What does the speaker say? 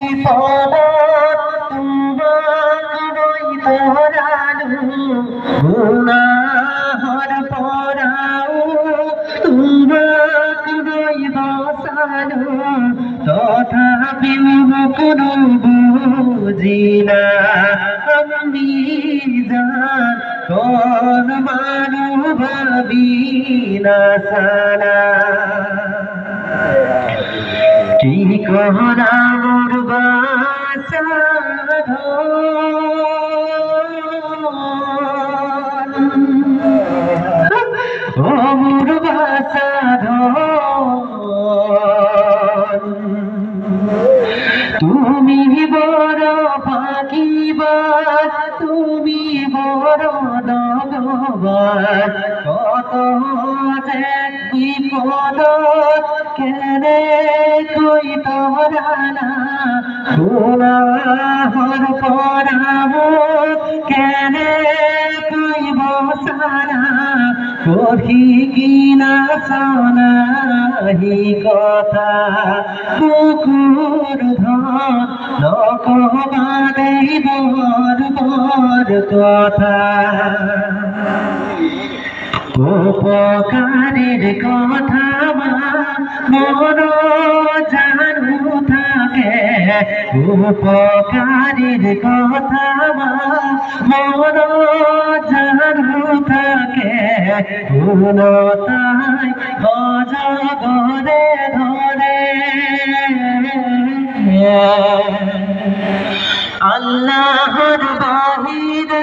বিপদ তোমারই পরানো গুনাহর পরাও তোমারই বসানো তথাপি কোনো বুঝি না আমি জান কোন মানু ভাবি না সানা ঠিক মোর বাসা ও মোর বাসা তুমি বড় ভাগিবান তুমি বড় দগবান কত যে বিপদ কেনে কই তোরানা গুনাহর পরাব কেনে কই বসানা কহি কিনা শোনাহি কথা কুকুর ধন নকবাদে বর বর কথা উপকারের কথা মন জানু থাকে উপকারের কথা মন জানু থাকে গুণতাই অজগরে ধরে আল্লাহর বাহিরে